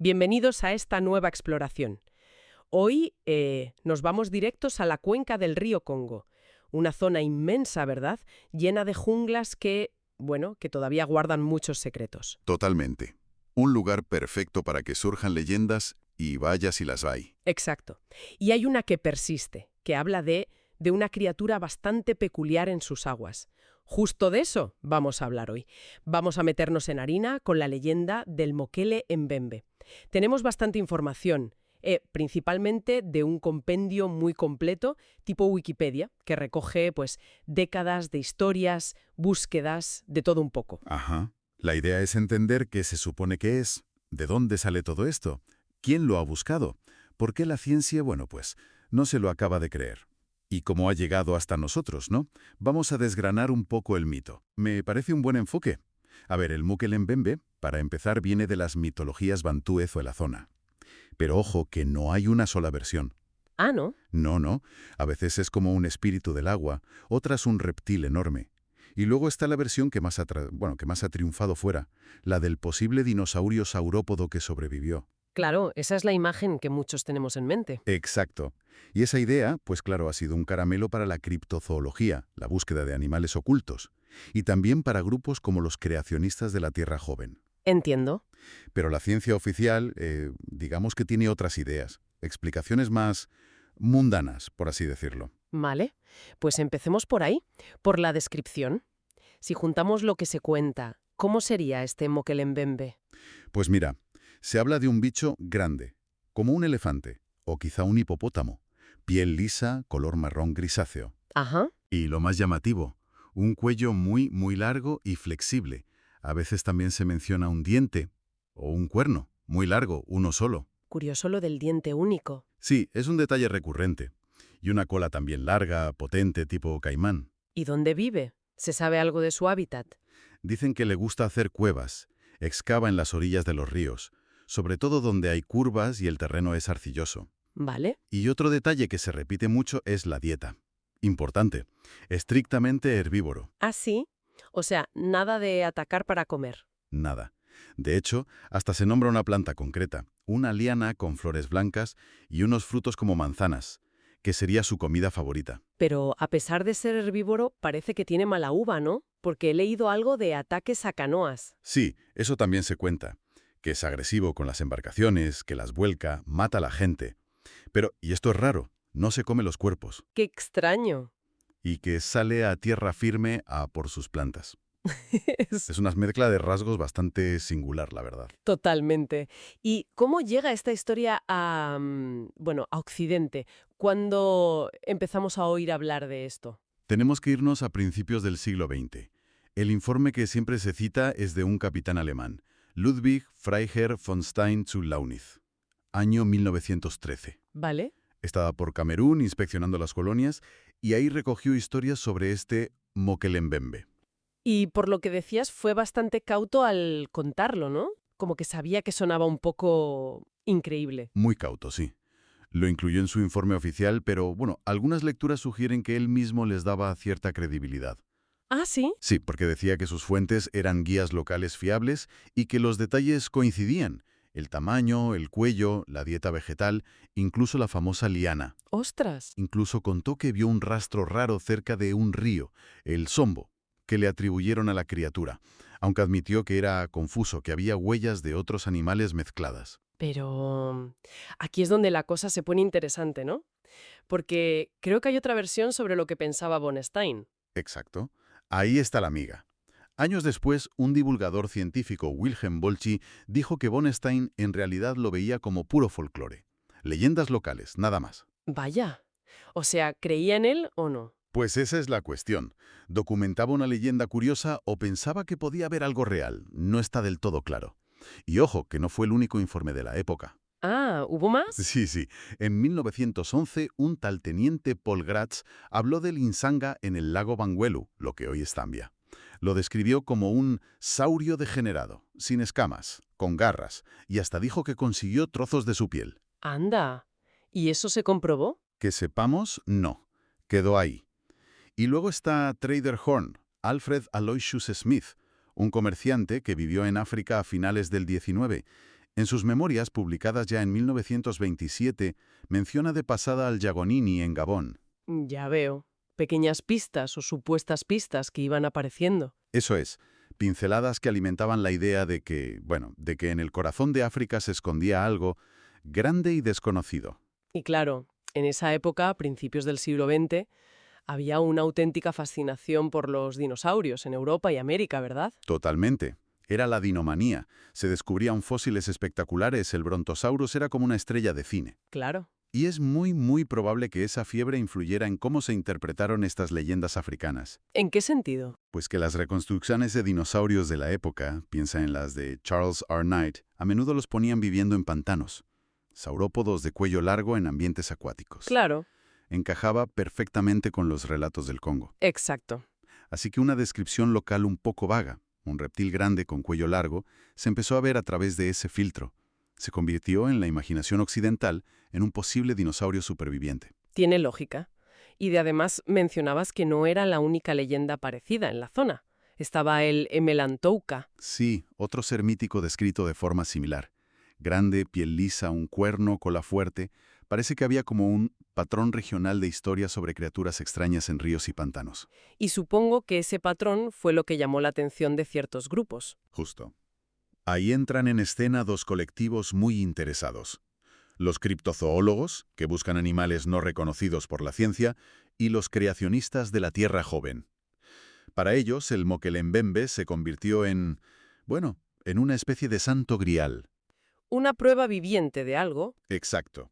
Bienvenidos a esta nueva exploración. Hoy nos vamos directos a la cuenca del río Congo, una zona inmensa, ¿verdad? Llena de junglas que todavía guardan muchos secretos. Totalmente. Un lugar perfecto para que surjan leyendas y vaya si las hay. Exacto. Y hay una que persiste, que habla de una criatura bastante peculiar en sus aguas. Justo de eso vamos a hablar hoy. Vamos a meternos en harina con la leyenda del Mokele Mbembe. Tenemos bastante información, principalmente de un compendio muy completo, tipo Wikipedia, que recoge décadas de historias, búsquedas, de todo un poco. Ajá. La idea es entender qué se supone que es, de dónde sale todo esto, quién lo ha buscado, por qué la ciencia, no se lo acaba de creer. Y cómo ha llegado hasta nosotros, ¿no? Vamos a desgranar un poco el mito. Me parece un buen enfoque. A ver, el Mokele Mbembe, para empezar, viene de las mitologías bantúes o de la zona. Pero ojo, que no hay una sola versión. Ah, ¿no? No. A veces es como un espíritu del agua, otras un reptil enorme. Y luego está la versión que más ha triunfado fuera, la del posible dinosaurio saurópodo que sobrevivió. Claro, esa es la imagen que muchos tenemos en mente. Exacto. Y esa idea, pues claro, ha sido un caramelo para la criptozoología, la búsqueda de animales ocultos, y también para grupos como los creacionistas de la Tierra Joven. Entiendo. Pero la ciencia oficial, digamos que tiene otras ideas, explicaciones más mundanas, por así decirlo. Vale, pues empecemos por ahí, por la descripción. Si juntamos lo que se cuenta, ¿cómo sería este Mokelembembe? Pues mira, se habla de un bicho grande, como un elefante, o quizá un hipopótamo, piel lisa, color marrón grisáceo. Ajá, Y lo más llamativo, un cuello muy largo y flexible. A veces también se menciona un diente o un cuerno, muy largo, uno solo. curioso lo del diente único. Sí, es un detalle recurrente. Y una cola también larga, potente, tipo caimán. ¿Y dónde vive? ¿Se sabe algo de su hábitat? Dicen que le gusta hacer cuevas, excava en las orillas de los ríos, sobre todo donde hay curvas y el terreno es arcilloso. ¿Vale? Y otro detalle que se repite mucho es la dieta. Importante, estrictamente herbívoro. Ah, sí. O sea, nada de atacar para comer. Nada. De hecho, hasta se nombra una planta concreta, una liana con flores blancas y unos frutos como manzanas, que sería su comida favorita. Pero a pesar de ser herbívoro, parece que tiene mala uva, ¿no? Porque he leído algo de ataques a canoas. Sí, eso también se cuenta, que es agresivo con las embarcaciones, que las vuelca, mata a la gente. Pero, y esto es raro, no se come los cuerpos, ¡Qué extraño! y que sale a tierra firme a por sus plantas. Es Es una mezcla de rasgos bastante singular, la verdad. Totalmente. ¿Y cómo llega esta historia a Occidente? ¿Cuándo empezamos a oír hablar de esto? Tenemos que irnos a principios del siglo XX. El informe que siempre se cita es de un capitán alemán, Ludwig Freiherr von Stein zu Launitz, año 1913. ¿Vale? Estaba por Camerún inspeccionando las colonias y ahí recogió historias sobre este Mokele Mbembe. Y por lo que decías, fue bastante cauto al contarlo, ¿no? Como que sabía que sonaba un poco increíble. Muy cauto, sí. Lo incluyó en su informe oficial, pero algunas lecturas sugieren que él mismo les daba cierta credibilidad. Ah, sí. Sí, porque decía que sus fuentes eran guías locales fiables y que los detalles coincidían. El tamaño, el cuello, la dieta vegetal, incluso la famosa liana. Ostras. Incluso contó que vio un rastro raro cerca de un río, el Sombo, que le atribuyeron a la criatura, aunque admitió que era confuso, que había huellas de otros animales mezcladas. Pero aquí es donde la cosa se pone interesante, ¿no? Porque creo que hay otra versión sobre lo que pensaba von Stein. Exacto. Ahí está la miga. Años después, un divulgador científico, Wilhelm Bolchi, dijo que von Stein en realidad lo veía como puro folclore. Leyendas locales, nada más. Vaya. O sea, ¿creía en él o no? Pues esa es la cuestión. ¿Documentaba una leyenda curiosa o pensaba que podía haber algo real? No está del todo claro. Y ojo, que no fue el único informe de la época. Ah, ¿hubo más? Sí. En 1911, un tal teniente Paul Gratz habló del Insanga en el lago Banguelu, lo que hoy es Zambia. Lo describió como un saurio degenerado, sin escamas, con garras, y hasta dijo que consiguió trozos de su piel. Anda. ¿Y eso se comprobó? Que sepamos, no. Quedó ahí. Y luego está Trader Horn, Alfred Aloysius Smith, un comerciante que vivió en África a finales del XIX. En sus memorias, publicadas ya en 1927, menciona de pasada al Yagonini en Gabón. Ya veo. Pequeñas pistas o supuestas pistas que iban apareciendo. Eso es, pinceladas que alimentaban la idea de que, bueno, de que en el corazón de África se escondía algo grande y desconocido. Y claro, en esa época, a principios del siglo XX, había una auténtica fascinación por los dinosaurios en Europa y América, ¿verdad? Totalmente. Era la dinomanía. Se descubrían fósiles espectaculares, el Brontosaurus era como una estrella de cine. Claro. Y es muy probable que esa fiebre influyera en cómo se interpretaron estas leyendas africanas. ¿En qué sentido? Pues que las reconstrucciones de dinosaurios de la época, piensa en las de Charles R. Knight, a menudo los ponían viviendo en pantanos. Saurópodos de cuello largo en ambientes acuáticos. Claro. Encajaba perfectamente con los relatos del Congo. Exacto. Así que una descripción local un poco vaga, un reptil grande con cuello largo, se empezó a ver a través de ese filtro. Se convirtió en la imaginación occidental en un posible dinosaurio superviviente. Tiene lógica. Y además mencionabas que no era la única leyenda parecida en la zona. Estaba el Emelantouka. Sí, otro ser mítico descrito de forma similar. Grande, piel lisa, un cuerno, cola fuerte. Parece que había como un patrón regional de historias sobre criaturas extrañas en ríos y pantanos. Y supongo que ese patrón fue lo que llamó la atención de ciertos grupos. Justo. Ahí entran en escena dos colectivos muy interesados. Los criptozoólogos, que buscan animales no reconocidos por la ciencia, y los creacionistas de la Tierra joven. Para ellos, el Mokelembembe se convirtió en, bueno, en una especie de santo grial. Una prueba viviente de algo. Exacto.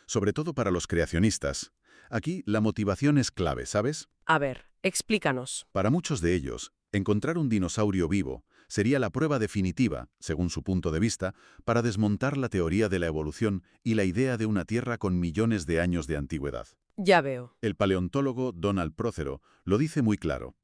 Sobre todo para los creacionistas. Aquí la motivación es clave, ¿sabes? A ver, explícanos. Para muchos de ellos, encontrar un dinosaurio vivo sería la prueba definitiva, según su punto de vista, para desmontar la teoría de la evolución y la idea de una Tierra con millones de años de antigüedad. Ya veo. El paleontólogo Donald Prothero lo dice muy claro.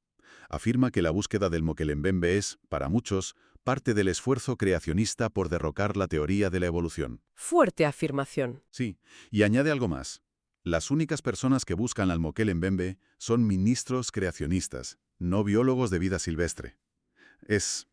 Afirma que la búsqueda del Mokelembembe es, para muchos, parte del esfuerzo creacionista por derrocar la teoría de la evolución. Fuerte afirmación. Sí, y añade algo más. Las únicas personas que buscan al Mokelembembe son ministros creacionistas, no biólogos de vida silvestre. Es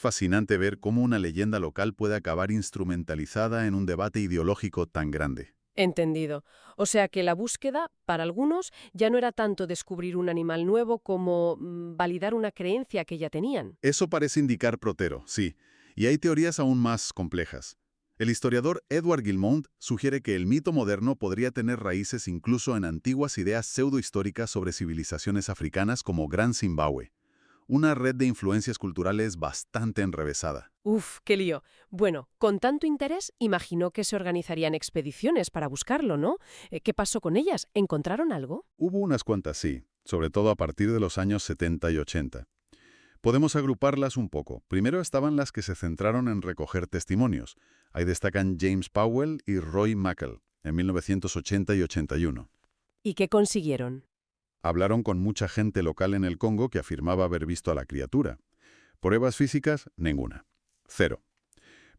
fascinante ver cómo una leyenda local puede acabar instrumentalizada en un debate ideológico tan grande. Entendido. O sea que la búsqueda, para algunos, ya no era tanto descubrir un animal nuevo como validar una creencia que ya tenían. Eso parece indicar Prothero, sí, y hay teorías aún más complejas. El historiador Edward Gilmont sugiere que el mito moderno podría tener raíces incluso en antiguas ideas pseudohistóricas sobre civilizaciones africanas como Gran Zimbabue. Una red de influencias culturales bastante enrevesada. Uf, qué lío. Bueno, con tanto interés, imagino que se organizarían expediciones para buscarlo, ¿no? ¿Qué pasó con ellas? ¿Encontraron algo? Hubo unas cuantas, sí, sobre todo a partir de los años 70 y 80. Podemos agruparlas un poco. Primero estaban las que se centraron en recoger testimonios. Ahí destacan James Powell y Roy Mackal, en 1980 y 81. ¿Y qué consiguieron? Hablaron con mucha gente local en el Congo que afirmaba haber visto a la criatura. Pruebas físicas, ninguna. Cero.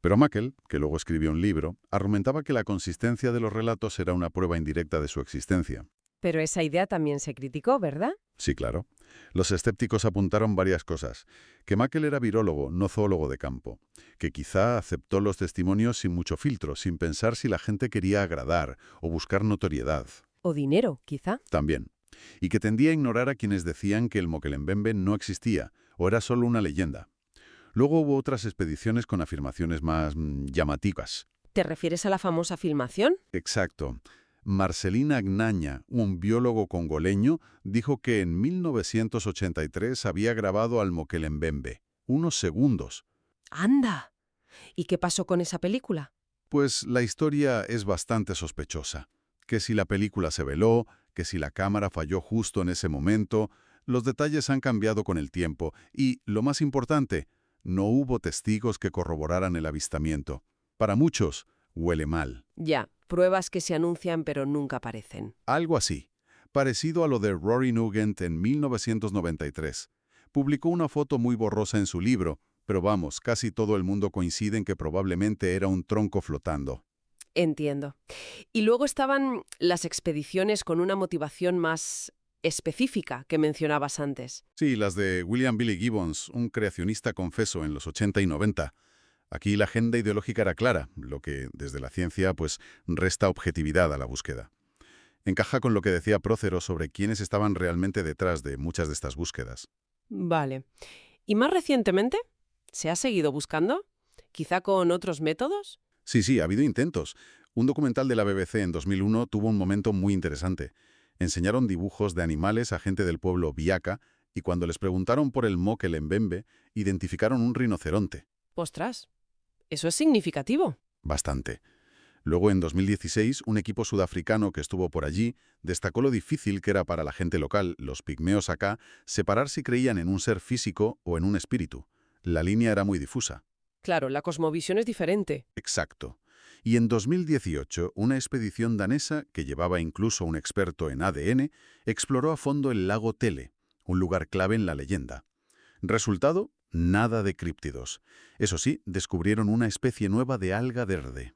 Pero Mackal, que luego escribió un libro, argumentaba que la consistencia de los relatos era una prueba indirecta de su existencia. Pero esa idea también se criticó, ¿verdad? Sí, claro. Los escépticos apuntaron varias cosas. Que Mackal era virólogo, no zoólogo de campo. Que quizá aceptó los testimonios sin mucho filtro, sin pensar si la gente quería agradar o buscar notoriedad. O dinero, quizá. También. Y que tendía a ignorar a quienes decían que el Mokelembembe no existía o era solo una leyenda. Luego hubo otras expediciones con afirmaciones más llamativas. ¿Te refieres a la famosa filmación? Exacto. Marcelina Agnaña, un biólogo congoleño, dijo que en 1983 había grabado al Mokelembembe. Unos segundos. ¡Anda! ¿Y qué pasó con esa película? Pues la historia es bastante sospechosa. Que si la película se veló, que si la cámara falló justo en ese momento, los detalles han cambiado con el tiempo y, lo más importante, no hubo testigos que corroboraran el avistamiento. Para muchos, huele mal. Ya, pruebas que se anuncian pero nunca aparecen. Algo así, parecido a lo de Rory Nugent en 1993. Publicó una foto muy borrosa en su libro, pero vamos, casi todo el mundo coincide en que probablemente era un tronco flotando. Entiendo. Y luego estaban las expediciones con una motivación más específica que mencionabas antes. Sí, las de William Billy Gibbons, un creacionista confeso en los 80 y 90. Aquí la agenda ideológica era clara, lo que desde la ciencia pues resta objetividad a la búsqueda. Encaja con lo que decía Prócero sobre quiénes estaban realmente detrás de muchas de estas búsquedas. Vale. ¿Y más recientemente? ¿Se ha seguido buscando? ¿Quizá con otros métodos? Sí, ha habido intentos. Un documental de la BBC en 2001 tuvo un momento muy interesante. Enseñaron dibujos de animales a gente del pueblo Biaka y cuando les preguntaron por el Mokelembembe, identificaron un rinoceronte. Ostras, eso es significativo. Bastante. Luego, en 2016, un equipo sudafricano que estuvo por allí destacó lo difícil que era para la gente local, los pigmeos acá, separar si creían en un ser físico o en un espíritu. La línea era muy difusa. Claro, la cosmovisión es diferente. Exacto. Y en 2018, una expedición danesa, que llevaba incluso a un experto en ADN, exploró a fondo el lago Tele, un lugar clave en la leyenda. Resultado, nada de críptidos. Eso sí, descubrieron una especie nueva de alga verde.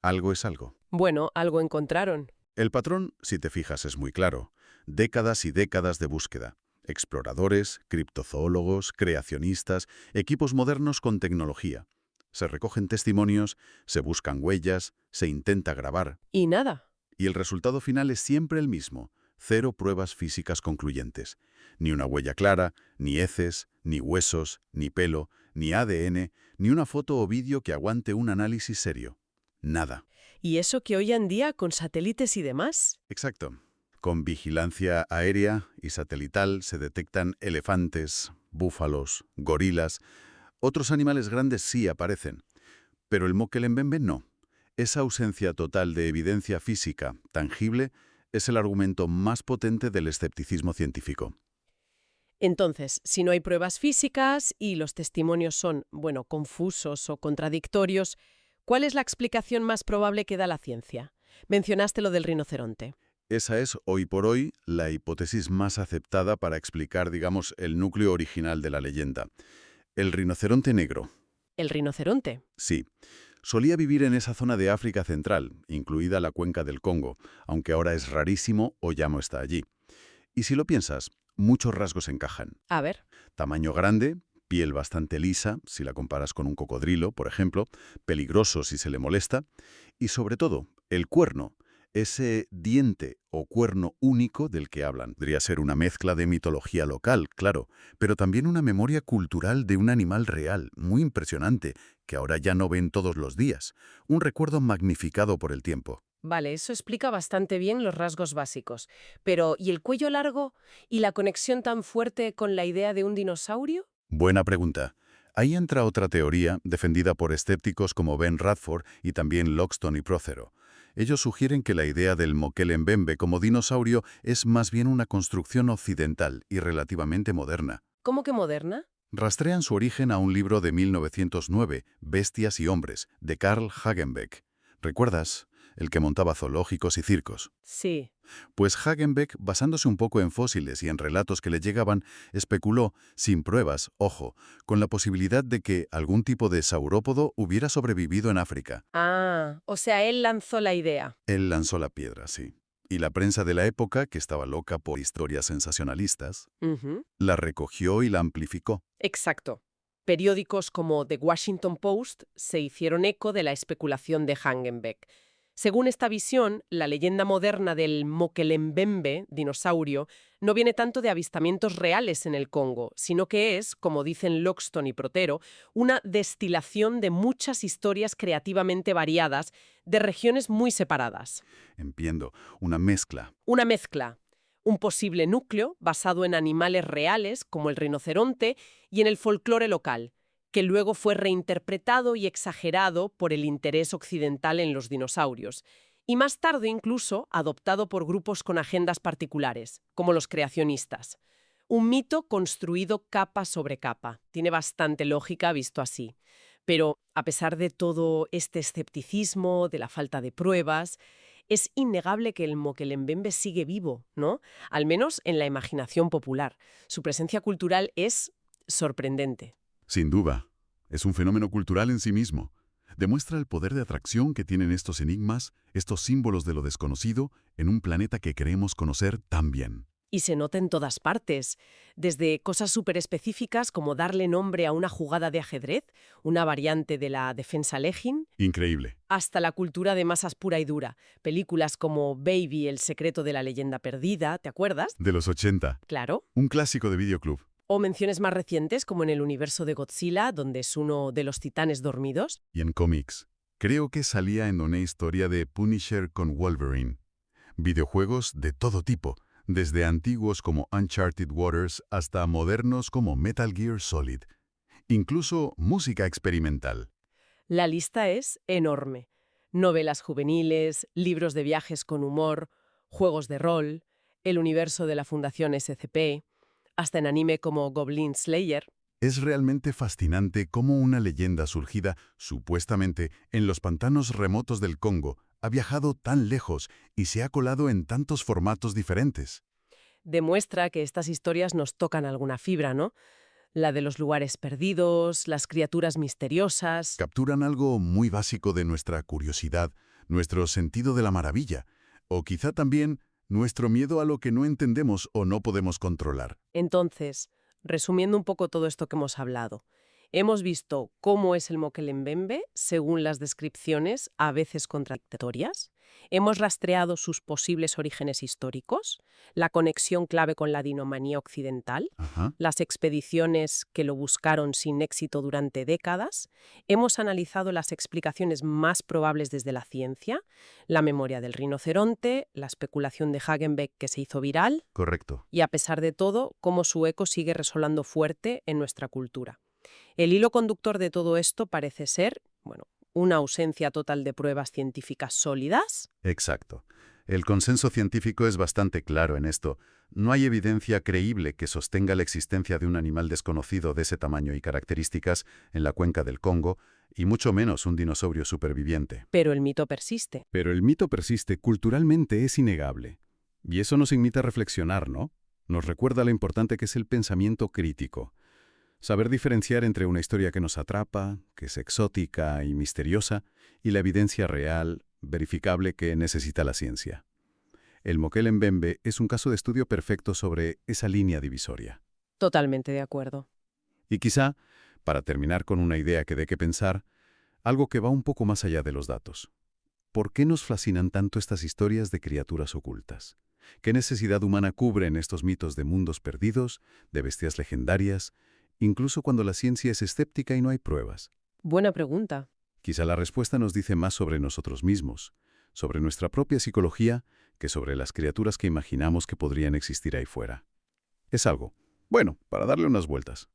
Algo es algo. Bueno, algo encontraron. El patrón, si te fijas, es muy claro. Décadas y décadas de búsqueda. Exploradores, criptozoólogos, creacionistas, equipos modernos con tecnología. Se recogen testimonios, se buscan huellas, se intenta grabar. Y nada. Y el resultado final es siempre el mismo. 0 pruebas físicas concluyentes. Ni una huella clara, ni heces, ni huesos, ni pelo, ni ADN, ni una foto o vídeo que aguante un análisis serio. Nada. ¿Y eso que hoy en día, con satélites y demás? Exacto. Con vigilancia aérea y satelital se detectan elefantes, búfalos, gorilas. Otros animales grandes sí aparecen, pero el Mokelembembe no. Esa ausencia total de evidencia física tangible es el argumento más potente del escepticismo científico. Entonces, si no hay pruebas físicas y los testimonios son, bueno, confusos o contradictorios, ¿cuál es la explicación más probable que da la ciencia? Mencionaste lo del rinoceronte. Esa es, hoy por hoy, la hipótesis más aceptada para explicar, digamos, el núcleo original de la leyenda. El rinoceronte negro. ¿El rinoceronte? Sí. Solía vivir en esa zona de África Central, incluida la cuenca del Congo, aunque ahora es rarísimo o ya no está allí. Y si lo piensas, muchos rasgos encajan. A ver. Tamaño grande, piel bastante lisa, si la comparas con un cocodrilo, por ejemplo, peligroso si se le molesta, y sobre todo, el cuerno, ese diente o cuerno único del que hablan. Podría ser una mezcla de mitología local, claro, pero también una memoria cultural de un animal real, muy impresionante, que ahora ya no ven todos los días. Un recuerdo magnificado por el tiempo. Vale, eso explica bastante bien los rasgos básicos. Pero, ¿y el cuello largo? ¿Y la conexión tan fuerte con la idea de un dinosaurio? Buena pregunta. Ahí entra otra teoría defendida por escépticos como Ben Radford y también Loxton y Prócero. Ellos sugieren que la idea del Mokelembembe como dinosaurio es más bien una construcción occidental y relativamente moderna. ¿Cómo que moderna? Rastrean su origen a un libro de 1909, Bestias y hombres, de Carl Hagenbeck. ¿Recuerdas? El que montaba zoológicos y circos. Sí. Pues Hagenbeck, basándose un poco en fósiles y en relatos que le llegaban, especuló, sin pruebas, ojo, con la posibilidad de que algún tipo de saurópodo hubiera sobrevivido en África. Ah, o sea, él lanzó la idea. Él lanzó la piedra, sí. Y la prensa de la época, que estaba loca por historias sensacionalistas, Ujú. la recogió y la amplificó. Exacto. Periódicos como The Washington Post se hicieron eco de la especulación de Hagenbeck. Según esta visión, la leyenda moderna del Mokelembembe, dinosaurio, no viene tanto de avistamientos reales en el Congo, sino que es, como dicen Loxton y Protero, una destilación de muchas historias creativamente variadas de regiones muy separadas. Entiendo, una mezcla. Una mezcla. Un posible núcleo basado en animales reales, como el rinoceronte, y en el folclore local, que luego fue reinterpretado y exagerado por el interés occidental en los dinosaurios, y más tarde incluso adoptado por grupos con agendas particulares, como los creacionistas. Un mito construido capa sobre capa. Tiene bastante lógica visto así. Pero, a pesar de todo este escepticismo, de la falta de pruebas, es innegable que el Mokelembembe sigue vivo, ¿no? Al menos en la imaginación popular. Su presencia cultural es sorprendente. Sin duda. Es un fenómeno cultural en sí mismo. Demuestra el poder de atracción que tienen estos enigmas, estos símbolos de lo desconocido, en un planeta que creemos conocer tan bien. Y se nota en todas partes, desde cosas súper específicas como darle nombre a una jugada de ajedrez, una variante de la defensa Legin, Increíble. hasta la cultura de masas pura y dura. Películas como Baby, el secreto de la leyenda perdida, ¿te acuerdas? De los 80. Claro. Un clásico de videoclub. O menciones más recientes como en el universo de Godzilla, donde es uno de los titanes dormidos. Y en cómics. Creo que salía en una historia de Punisher con Wolverine. Videojuegos de todo tipo, desde antiguos como Uncharted Waters hasta modernos como Metal Gear Solid. Incluso música experimental. La lista es enorme. Novelas juveniles, libros de viajes con humor, juegos de rol, el universo de la Fundación SCP, hasta en anime como Goblin Slayer. Es realmente fascinante cómo una leyenda surgida, supuestamente, en los pantanos remotos del Congo, ha viajado tan lejos y se ha colado en tantos formatos diferentes. Demuestra que estas historias nos tocan alguna fibra, ¿no? La de los lugares perdidos, las criaturas misteriosas. Capturan algo muy básico de nuestra curiosidad, nuestro sentido de la maravilla, o quizá también nuestro miedo a lo que no entendemos o no podemos controlar. Entonces, resumiendo un poco todo esto que hemos hablado, hemos visto cómo es el Mokelembembe según las descripciones, a veces contradictorias. Hemos rastreado sus posibles orígenes históricos, la conexión clave con la dinomanía occidental, Ajá. las expediciones que lo buscaron sin éxito durante décadas. Hemos analizado las explicaciones más probables desde la ciencia, la memoria del rinoceronte, la especulación de Hagenbeck que se hizo viral, Correcto. y a pesar de todo, cómo su eco sigue resonando fuerte en nuestra cultura. El hilo conductor de todo esto parece ser, una ausencia total de pruebas científicas sólidas. Exacto. El consenso científico es bastante claro en esto. No hay evidencia creíble que sostenga la existencia de un animal desconocido de ese tamaño y características en la cuenca del Congo, y mucho menos un dinosaurio superviviente. Pero el mito persiste. Pero el mito persiste, culturalmente es innegable. Y eso nos invita a reflexionar, ¿no? Nos recuerda lo importante que es el pensamiento crítico. Saber diferenciar entre una historia que nos atrapa, que es exótica y misteriosa, y la evidencia real, verificable que necesita la ciencia. El Mokelembembe es un caso de estudio perfecto sobre esa línea divisoria. Totalmente de acuerdo. Y quizá, para terminar con una idea que dé que pensar, algo que va un poco más allá de los datos. ¿Por qué nos fascinan tanto estas historias de criaturas ocultas? ¿Qué necesidad humana cubren estos mitos de mundos perdidos, de bestias legendarias, incluso cuando la ciencia es escéptica y no hay pruebas? Buena pregunta. Quizá la respuesta nos dice más sobre nosotros mismos, sobre nuestra propia psicología, que sobre las criaturas que imaginamos que podrían existir ahí fuera. Es algo, bueno, para darle unas vueltas.